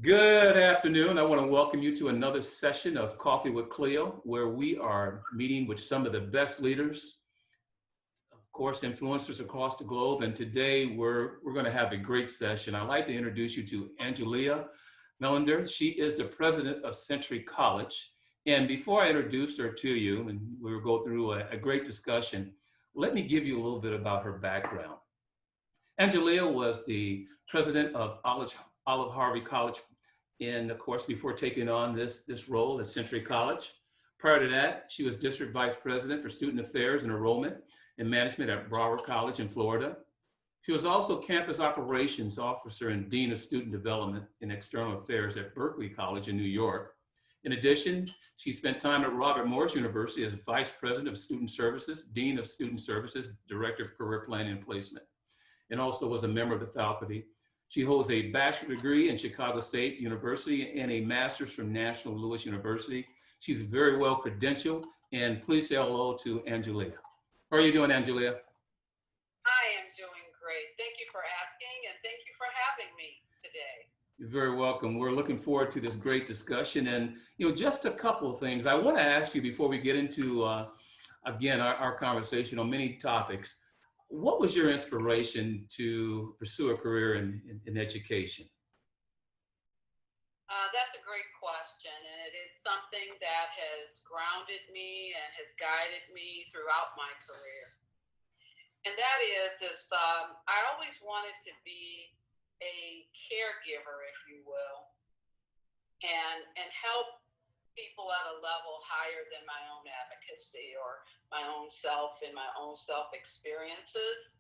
Good afternoon. I want to welcome you to another session of Coffee with Cleo, where we are meeting with some of the best leaders, of course, influencers across the globe. And today we're going to have a great session. I'd like to introduce you to Angelia Mellinder. She is the president of Century College. And before I introduce her to you, and we'll go through a great discussion, let me give you a little bit about her background. Angelia was the president of Olive Harvey College, and of course, before taking on this role at Century College. Prior to that, she was district vice president for student affairs and enrollment and management at Broward College in Florida. She was also campus operations officer and dean of student development and external affairs at Berkeley College in New York. In addition, she spent time at Robert Morris University as vice president of student services, dean of student services, director of career planning and placement, and also was a member of the faculty. She holds a bachelor's degree in Chicago State University and a master's from National Louis University. She's very well credentialed, and please say hello to Angelia. How are you doing, Angelia? I am doing great. Thank you for asking, and thank you for having me today. You're very welcome. We're looking forward to this great discussion. And, just a couple of things I want to ask you before we get into, again, our conversation on many topics. What was your inspiration to pursue a career in education? That's a great question, and it is something that has grounded me and has guided me throughout my career. And that is I always wanted to be a caregiver, if you will, and help people at a level higher than my own advocacy or my own self and my own self experiences.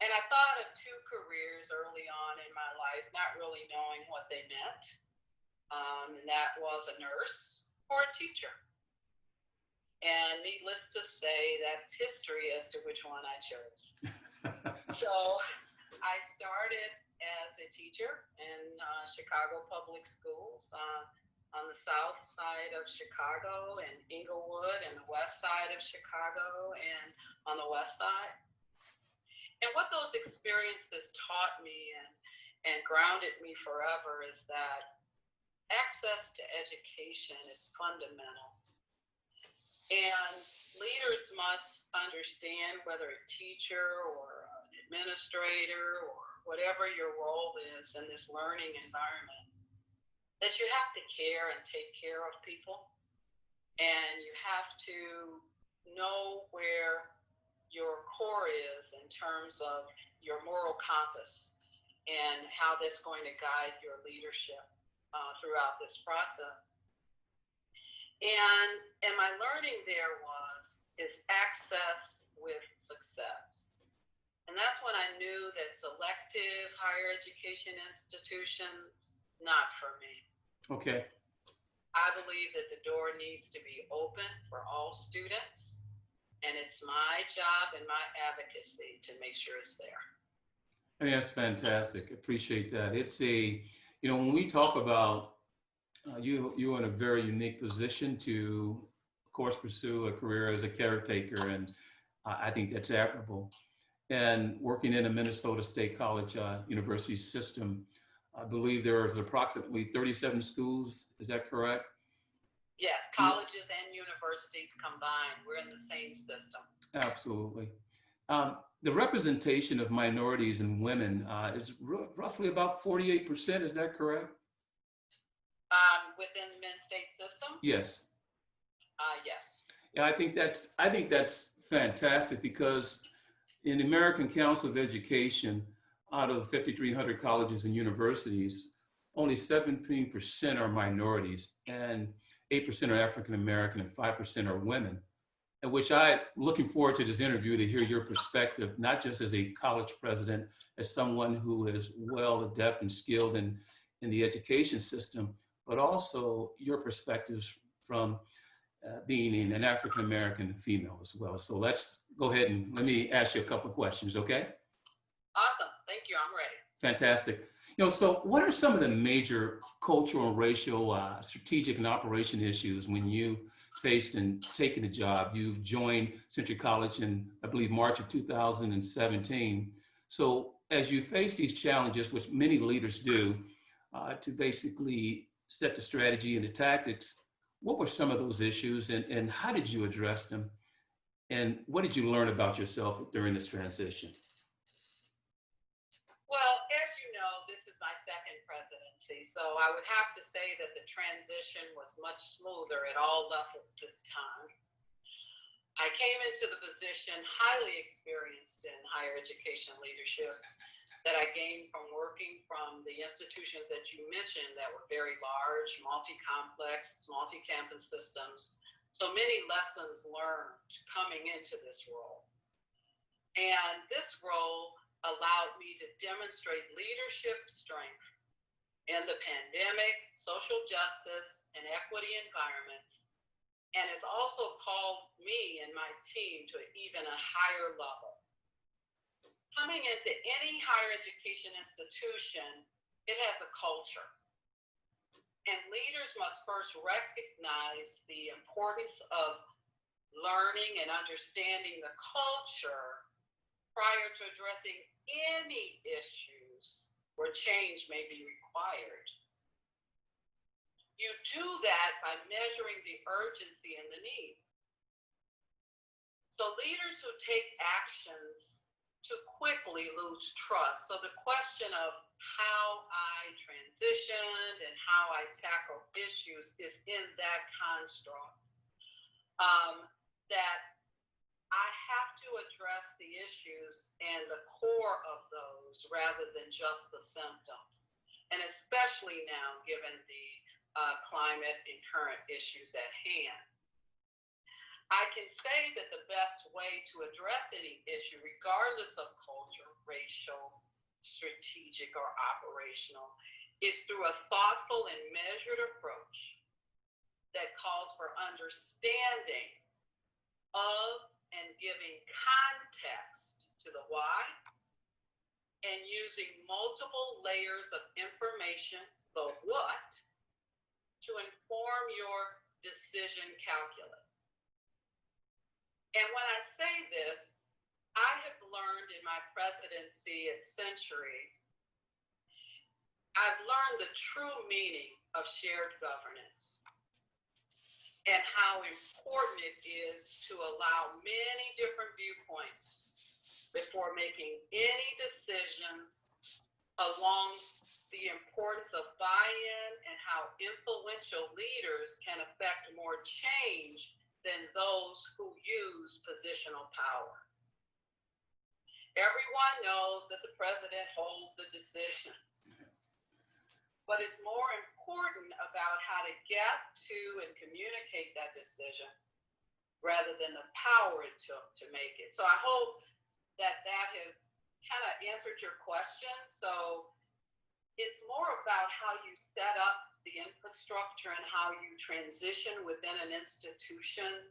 And I thought of two careers early on in my life, not really knowing what they meant. And that was a nurse or a teacher. And needless to say, that's history as to which one I chose. So I started as a teacher in Chicago public schools. On the south side of Chicago and Inglewood, and the west side of Chicago and on the west side. And what those experiences taught me and grounded me forever is that access to education is fundamental. And leaders must understand, whether a teacher or an administrator or whatever your role is in this learning environment, that you have to care and take care of people, and you have to know where your core is in terms of your moral compass and how that's going to guide your leadership throughout this process. And my learning there is access with success. And that's when I knew that selective higher education institutions, not for me. Okay. I believe that the door needs to be open for all students, and it's my job and my advocacy to make sure it's there. I mean, that's fantastic. Appreciate that. It's when we talk about you're in a very unique position to, of course, pursue a career as a caretaker, and I think that's admirable. And working in a Minnesota State College University system, I believe there is approximately 37 schools. Is that correct? Yes, colleges and universities combined. We're in the same system. Absolutely. The representation of minorities and women is roughly about 48%. Is that correct? Within the Men's State system? Yes. Yes. Yeah, I think that's fantastic, because in the American Council of Education, out of 5,300 colleges and universities, only 17% are minorities, and 8% are African American, and 5% are women. And which looking forward to this interview to hear your perspective, not just as a college president, as someone who is well adept and skilled in the education system, but also your perspectives from being an African American female as well. So let's go ahead and let me ask you a couple of questions, okay? Awesome. Thank you. I'm ready. Fantastic. So what are some of the major cultural and racial strategic and operation issues when you faced and taken a job? You've joined Century College in, I believe, March of 2017. So as you face these challenges, which many leaders do, to basically set the strategy and the tactics. What were some of those issues and how did you address them? And what did you learn about yourself during this transition? Well, as you know, this is my second presidency, so I would have to say that the transition was much smoother at all levels this time. I came into the position highly experienced in higher education leadership that I gained from working from the institutions that you mentioned that were very large, multi-complex, multi-campus systems. So many lessons learned coming into this role. And this role allowed me to demonstrate leadership strength in the pandemic, social justice, and equity environments, and has also called me and my team to even a higher level. Coming into any higher education institution, it has a culture. And leaders must first recognize the importance of learning and understanding the culture prior to addressing any issues where change may be required. You do that by measuring the urgency and the need. So leaders who take actions to quickly lose trust. So the question of how I transitioned and how I tackle issues is in that construct. That I have to address the issues and the core of those rather than just the symptoms. And especially now, given the climate and current issues at hand. I can say that the best way to address any issue, regardless of culture, racial, strategic, or operational, is through a thoughtful and measured approach that calls for understanding of and giving context to the why, and using multiple layers of information, the what, to inform your decision calculus. And when I say this, I have learned in my presidency at Century, I've learned the true meaning of shared governance and how important it is to allow many different viewpoints before making any decisions, along the importance of buy-in and how influential leaders can affect more change than those who use positional power. Everyone knows that the president holds the decision, but it's more important about how to get to and communicate that decision rather than the power it took to make it. So I hope that has kind of answered your question. So it's more about how you set up the infrastructure and how you transition within an institution.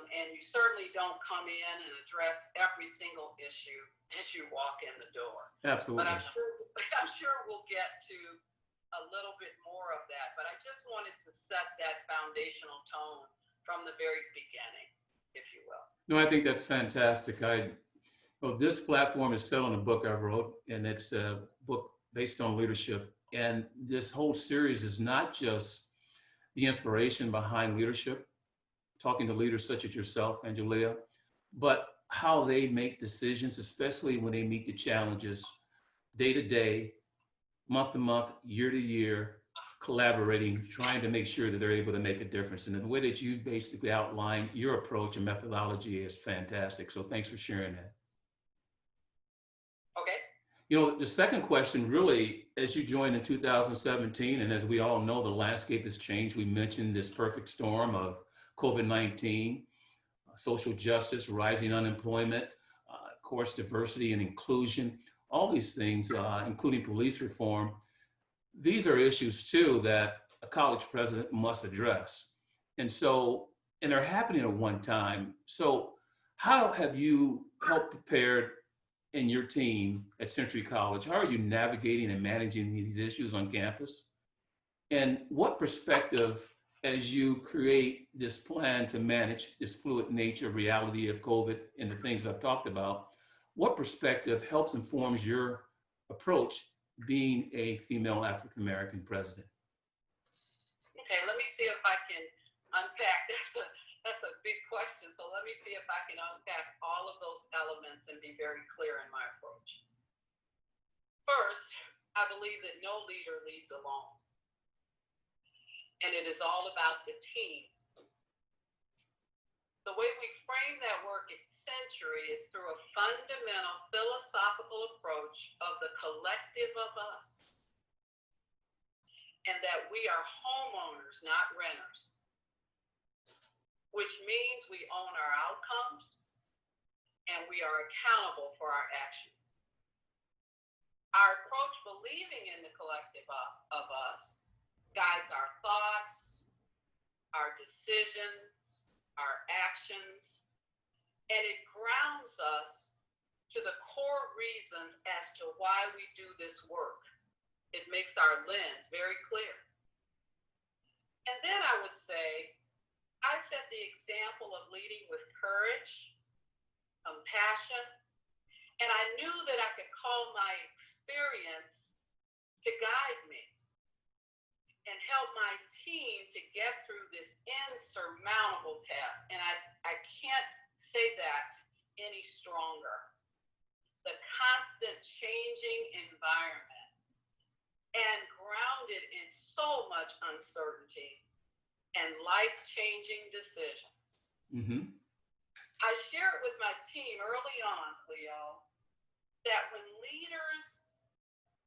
And you certainly don't come in and address every single issue as you walk in the door. Absolutely. But I'm sure we'll get to a little bit more of that. But I just wanted to set that foundational tone from the very beginning, if you will. No, I think that's fantastic. This platform is set on a book I wrote, and it's a book based on leadership. And this whole series is not just the inspiration behind leadership, talking to leaders such as yourself, Angelia, but how they make decisions, especially when they meet the challenges day to day, month to month, year to year, collaborating, trying to make sure that they're able to make a difference. And the way that you basically outline your approach and methodology is fantastic. So thanks for sharing that. Okay. The second question, really, as you joined in 2017, and as we all know, the landscape has changed. We mentioned this perfect storm of COVID-19, social justice, rising unemployment, of course, diversity and inclusion, all these things, including police reform. These are issues, too, that a college president must address. And they're happening at one time. So how have you helped prepare in your team at Century College? How are you navigating and managing these issues on campus? And what perspective, as you create this plan to manage this fluid nature, reality of COVID and the things I've talked about, what perspective helps informs your approach being a female African-American president? Okay, let me see if I can unpack. That's a big question. So let me see if I can unpack all of those elements and be very clear in my approach. First, I believe that no leader leads alone. And it is all about the team. The way we frame that work at Century is through a fundamental philosophical approach of the collective of us. And that we are homeowners, not renters, which means we own our outcomes and we are accountable for our actions. Our approach, believing in the collective of us, guides our thoughts, our decisions, our actions, and it grounds us to the core reasons as to why we do this work. It makes our lens very clear. And then I would say, I set the example of leading with courage, compassion, and I knew that I could call my experience to guide me and help my team to get through this insurmountable task. And I can't say that any stronger. The constant changing environment and grounded in so much uncertainty and life-changing decisions. Mm-hmm. I shared with my team early on, Cleo, that when leaders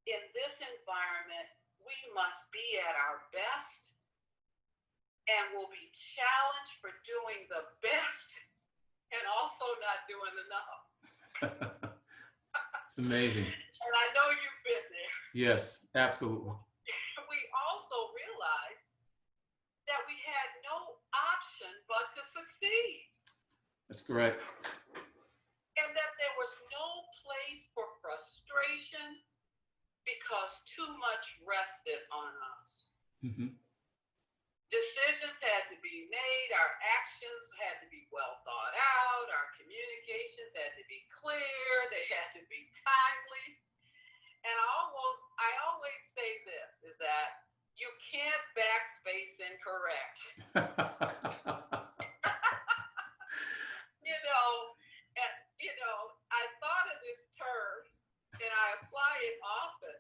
in this environment, we must be at our best and will be challenged for doing the best and also not doing enough. It's amazing. And I know you've been there. Yes, absolutely. We also realized that we had no option but to succeed. That's correct. And that there was no place for frustration because too much rested on us. Mm-hmm. Decisions had to be made, our actions had to be well thought out, our communications had to be clear, they had to be timely. And I always say this, is that you can't backspace incorrect. I thought of this term and I apply it often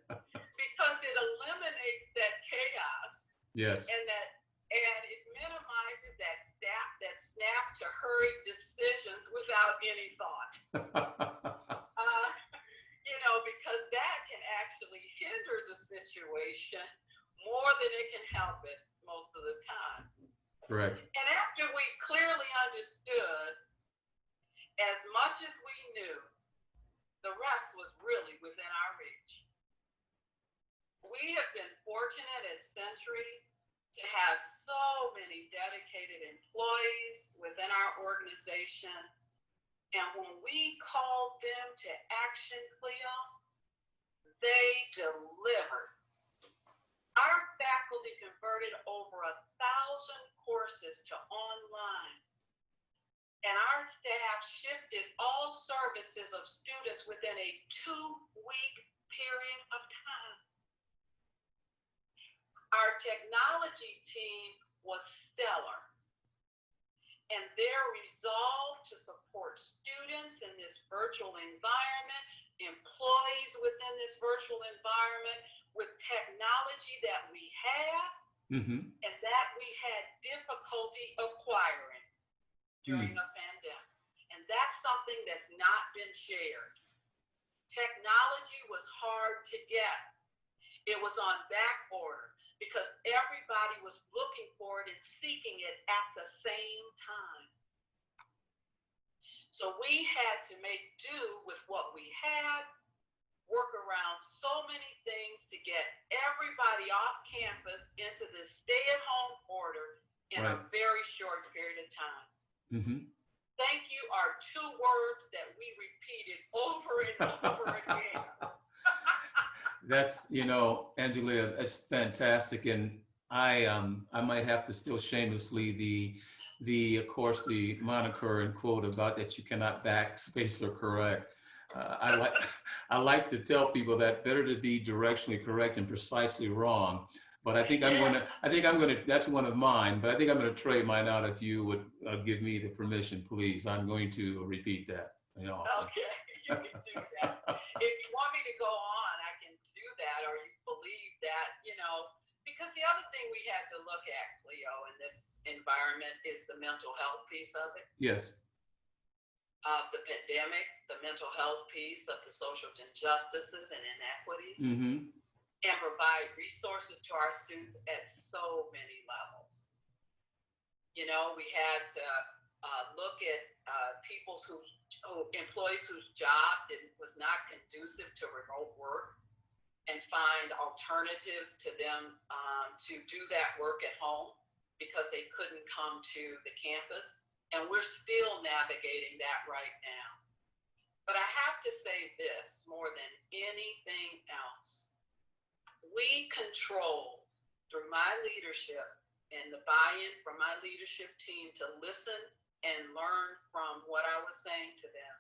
because it eliminates that chaos. Yes. And it minimizes that snap to hurry decisions without any thought. Because that can actually hinder the situation more than it can help it most of the time. Correct. And after we clearly understood, as much as we knew, the rest was really within our reach. We have been fortunate at Century to have so many dedicated employees within our organization. And when we called them to action, Cleo, they delivered. Our faculty converted over 1,000 courses to online. And our staff shifted all services of students within a 2-week period of time. Our technology team was stellar. And their resolve to support students in this virtual environment, employees within this virtual environment, with technology that we have and that we had difficulty acquiring during the pandemic. And that's something that's not been shared. Technology was hard to get. It was on back order because everybody was looking for it and seeking it at the same time. So we had to make do with what we had, work around so many things to get everybody off campus into this stay-at-home order in a very short period of time. Thank you are 2 words that we repeated over and over again. That's, Angelia, that's fantastic. And I might have to still shamelessly of course, the moniker and quote about that you cannot backspace or correct. I like I like to tell people that better to be directionally correct and precisely wrong. But that's one of mine, but I think I'm going to trade mine out if you would give me the permission, please. I'm going to repeat that. Okay, you can do that. If you want me to go on, I can do that, or you believe that, because the other thing we had to look at, Cleo, in this environment is the mental health piece of it. Yes. Of the pandemic, the mental health piece of the social injustices and inequities, and provide resources to our students at so many levels. We had to look at employees whose job was not conducive to remote work, and find alternatives to them to do that work at home because they couldn't come to the campus. And we're still navigating that right now. But I have to say this more than anything else. We control, through my leadership and the buy-in from my leadership team, to listen and learn from what I was saying to them,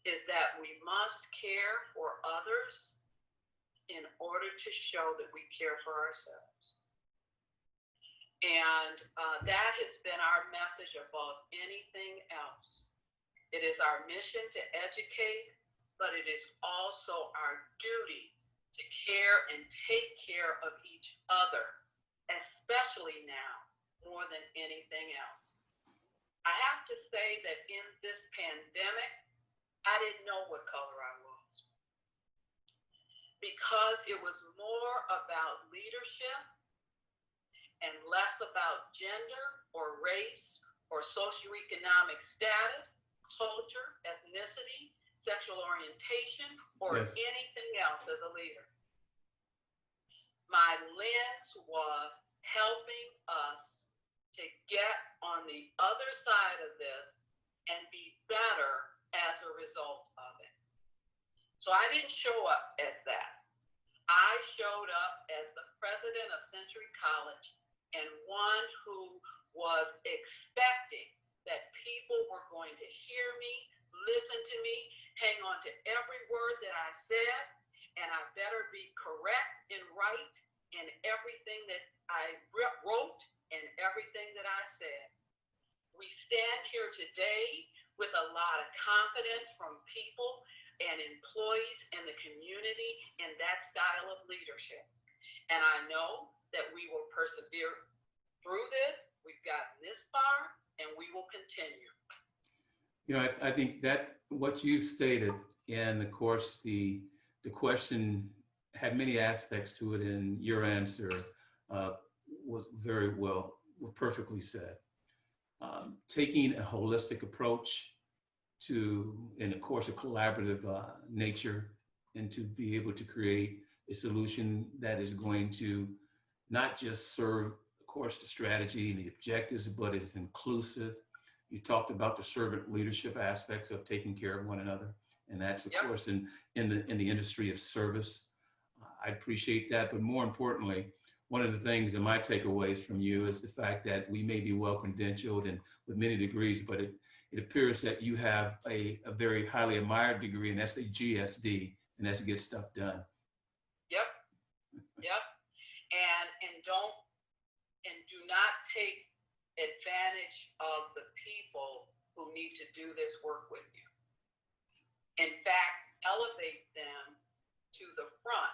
is that we must care for others in order to show that we care for ourselves. And that has been our message above anything else. It is our mission to educate, but it is also our duty to care and take care of each other, especially now, more than anything else. I have to say that in this pandemic, I didn't know what color I was, because it was more about leadership and less about gender or race or socioeconomic status, culture, ethnicity, sexual orientation, or anything else as a leader. My lens was helping us to get on the other side of this and be better as a result of it. So I didn't show up as that. I showed up as the president of Century College, and one who was expecting that people were going to hear me, listen to me, hang on to every word that I said, and I better be correct and right in everything that I wrote and everything that I said. We stand here today with a lot of confidence from people and employees in the community in that style of leadership. And I know that we will persevere through this. We've gotten this far, and we will continue. I think that what you stated, and of course the question had many aspects to it, and your answer was very well, perfectly said. Taking a holistic approach to, and of course, a collaborative nature, and to be able to create a solution that is going to not just serve, of course, the strategy and the objectives, but is inclusive. You talked about the servant leadership aspects of taking care of one another, and that's, of course, in the industry of service. I appreciate that, but more importantly, one of the things in my takeaways from you is the fact that we may be well credentialed and with many degrees, but it appears that you have a very highly admired degree, and that's a GSD, and that's to get stuff done. Yep. And do not take advantage of the people who need to do this work with you. In fact, elevate them to the front,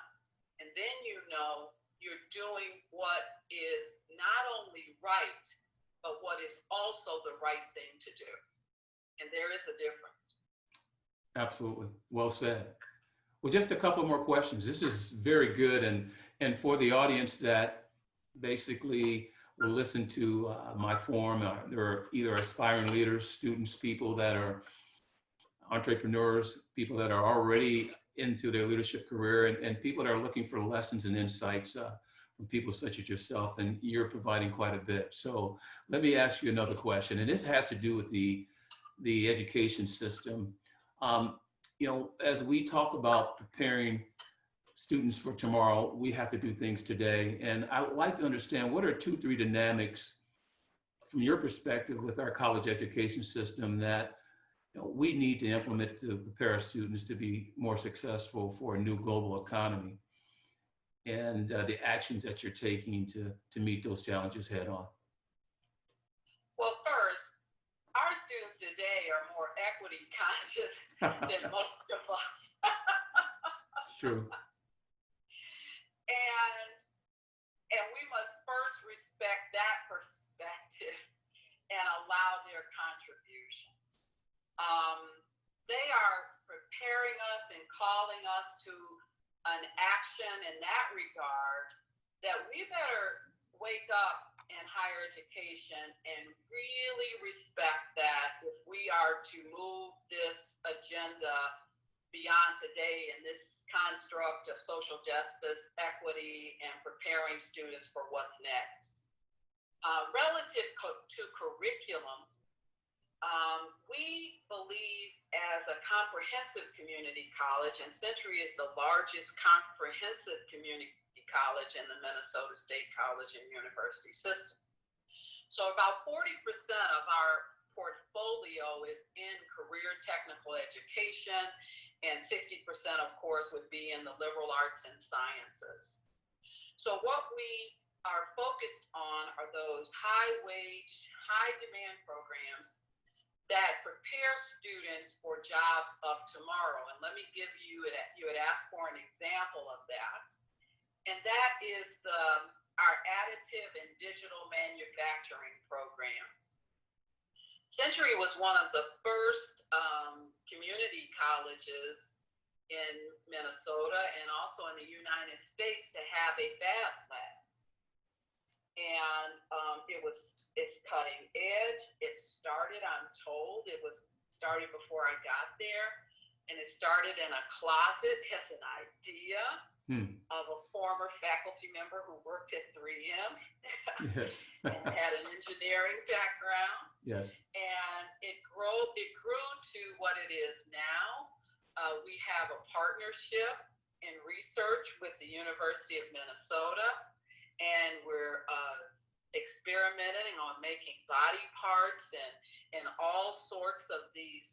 and then you're doing what is not only right, but what is also the right thing to do. And there is a difference. Absolutely. Well said. Well, just a couple more questions. This is very good. And for the audience that basically will listen to my forum, there are either aspiring leaders, students, people that are entrepreneurs, people that are already into their leadership career, and people that are looking for lessons and insights from people such as yourself, and you're providing quite a bit. So let me ask you another question, and this has to do with the education system. As we talk about preparing students for tomorrow, we have to do things today. And I would like to understand, what are 2-3 dynamics from your perspective with our college education system that we need to implement to prepare our students to be more successful for a new global economy, and the actions that you're taking to meet those challenges head on. Well, first, our students today are more equity conscious than most of us. It's true. And we must first respect that perspective and allow their contributions. They are preparing us and calling us to an action in that regard that we better wake up in higher education and really respect that if we are to move this agenda beyond today in this construct of social justice, equity, and preparing students for what's next. Relative to curriculum, we believe as a comprehensive community college, and Century is the largest comprehensive community college in the Minnesota State College and University system. So about 40% of our portfolio is in career technical education, and 60%, of course, would be in the liberal arts and sciences. So what we are focused on are those high wage, high demand programs that prepare students for jobs of tomorrow. And let me give you, you had asked for an example of that. And that is our additive and digital manufacturing program. Century was one of the first community colleges in Minnesota and also in the United States to have a fab lab. And it's cutting edge. It started, I'm told, it was started before I got there, and it started in a closet as an idea of a former faculty member who worked at 3M. Yes. And had an engineering background. Yes. And it grew to what it is now. We have a partnership in research with the University of Minnesota, and we're experimenting on making body parts and all sorts of these,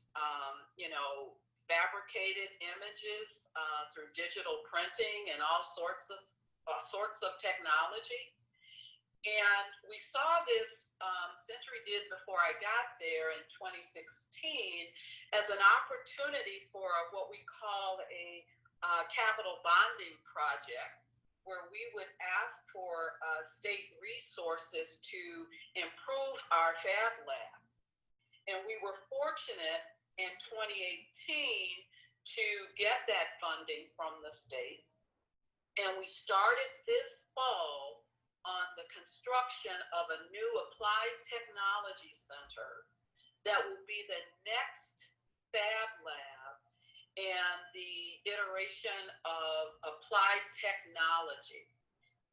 fabricated images through digital printing and all sorts of technology. And we saw this, Century did before I got there in 2016, as an opportunity for what we call a capital bonding project, where we would ask for state resources to improve our fab lab. And we were fortunate in 2018 to get that funding from the state. And we started this fall on the construction of a new applied technology center that will be the next fab lab and the iteration of applied technology.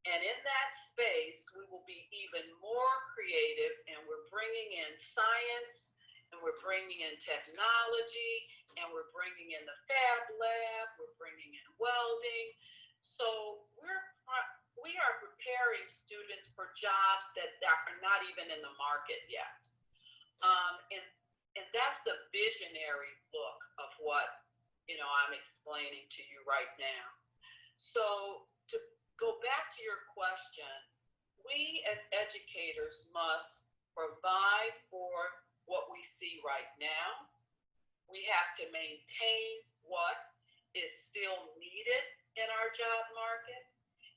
And in that space, we will be even more creative, and we're bringing in science, and we're bringing in technology, and we're bringing in the fab lab, we're bringing in welding. So we are preparing students for jobs that are not even in the market yet. And that's the visionary look of what I'm explaining to you right now. So to go back to your question, we as educators must provide for what we see right now. We have to maintain what is still needed in our job market.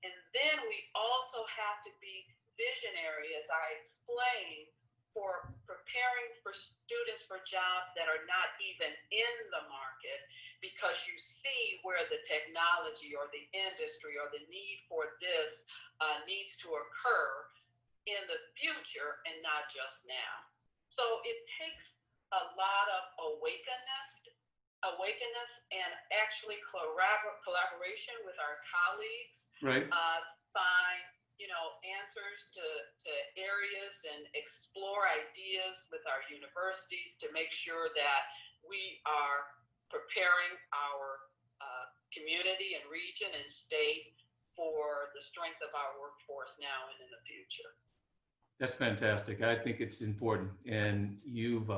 And then we also have to be visionary, as I explained, for preparing for students for jobs that are not even in the market, because you see where the technology or the industry or the need for this needs to occur in the future and not just now. So it takes a lot of awakeness and actually collaboration with our colleagues. Right. Find answers to areas and explore ideas with our universities to make sure that we are preparing our community and region and state for the strength of our workforce now and in the future. That's fantastic. I think it's important, and you've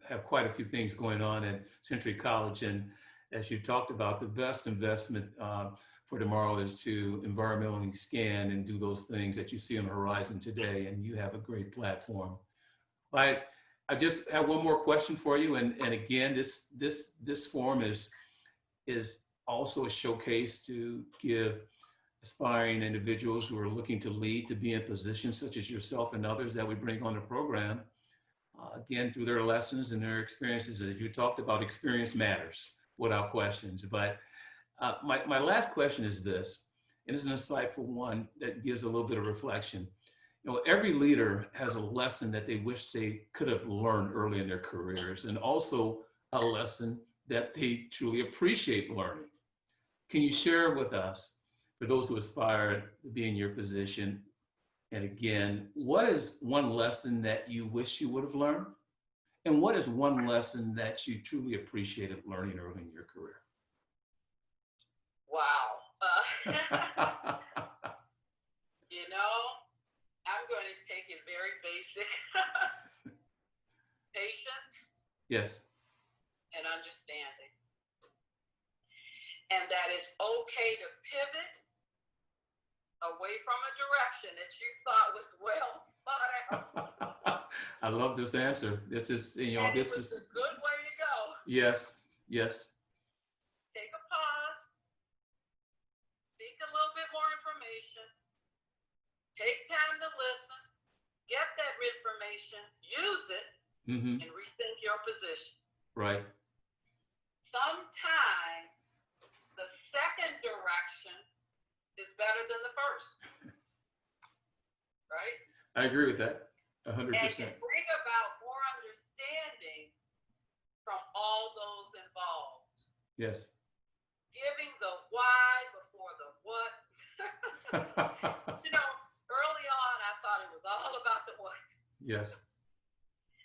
have quite a few things going on at Century College. And as you talked about, the best investment for tomorrow is to environmentally scan and do those things that you see on the horizon today. And you have a great platform. I I just have one more question for you. And again, this forum is also a showcase to give aspiring individuals who are looking to lead to be in positions such as yourself and others that we bring on the program, again, through their lessons and their experiences. As you talked about, experience matters without questions. But my last question is this, and it's an insightful one that gives a little bit of reflection. You know, every leader has a lesson that they wish they could have learned early in their careers, and also a lesson that they truly appreciate learning. Can you share with us, for those who aspire to be in your position, and again, what is one lesson that you wish you would have learned? And what is one lesson that you truly appreciated learning early in your career? Wow. You know, I'm going to take it very basic. Patience Yes. and understanding. And that it's okay to pivot away from a direction that you thought was well thought out. I love this answer. This is, And this it was is, a good way to go. yes, yes, Take a pause, seek a little bit more information, take time to listen, get that information, use it, mm-hmm. and rethink your position. Right. Sometimes the second direction is better than the first, right? I agree with that, 100%. And can bring about more understanding from all those involved. Yes. Giving the why before the what. You know, early on, I thought it was all about the what. Yes.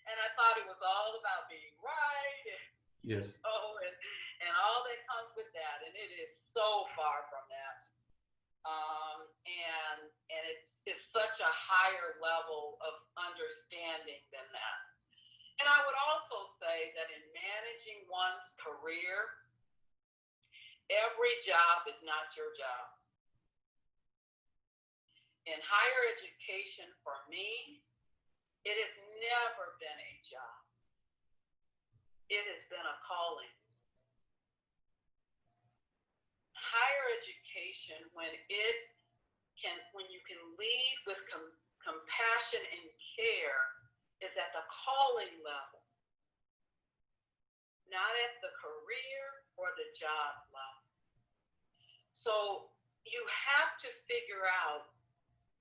And I thought it was all about being right. Yes. And all that comes with that. And it is so far from that. And it's such a higher level of understanding than that. And I would also say that in managing one's career, every job is not your job. In higher education, for me, it has never been a job. It has been a calling. Higher education, when you can lead with compassion and care, is at the calling level, not at the career or the job level. So you have to figure out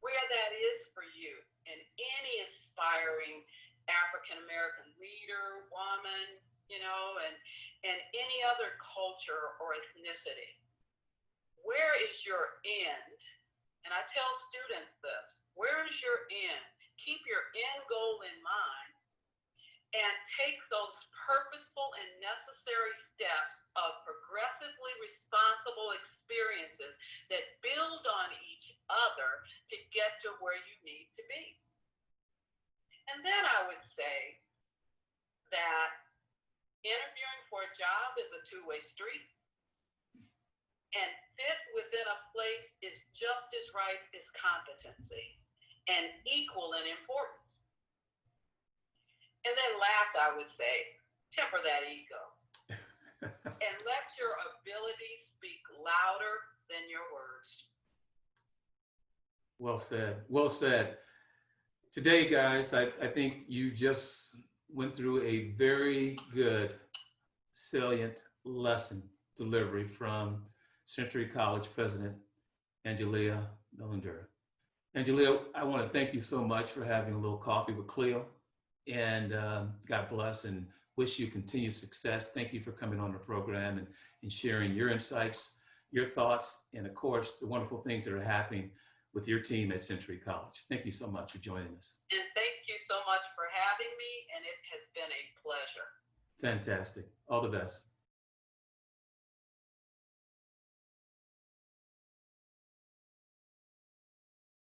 where that is for you, and any aspiring African-American leader, woman, and any other culture or ethnicity. Where is your end? And I tell students this, where is your end? Keep your end goal in mind and take those purposeful and necessary steps of progressively responsible experiences that build on each other to get to where you need to be. And then I would say that interviewing for a job is a two-way street, and fit within a place is just as right as competency and equal in importance. And then last, I would say, temper that ego and let your ability speak louder than your words. Well said. Well said. Today, guys, I think you just went through a very good, salient lesson delivery from Century College President Angelia Mellinder. Angelia, I want to thank you so much for having a little coffee with Cleo, and God bless and wish you continued success. Thank you for coming on the program and sharing your insights, your thoughts, and of course, the wonderful things that are happening with your team at Century College. Thank you so much for joining us. And thank you so much for having me, and it has been a pleasure. Fantastic. All the best.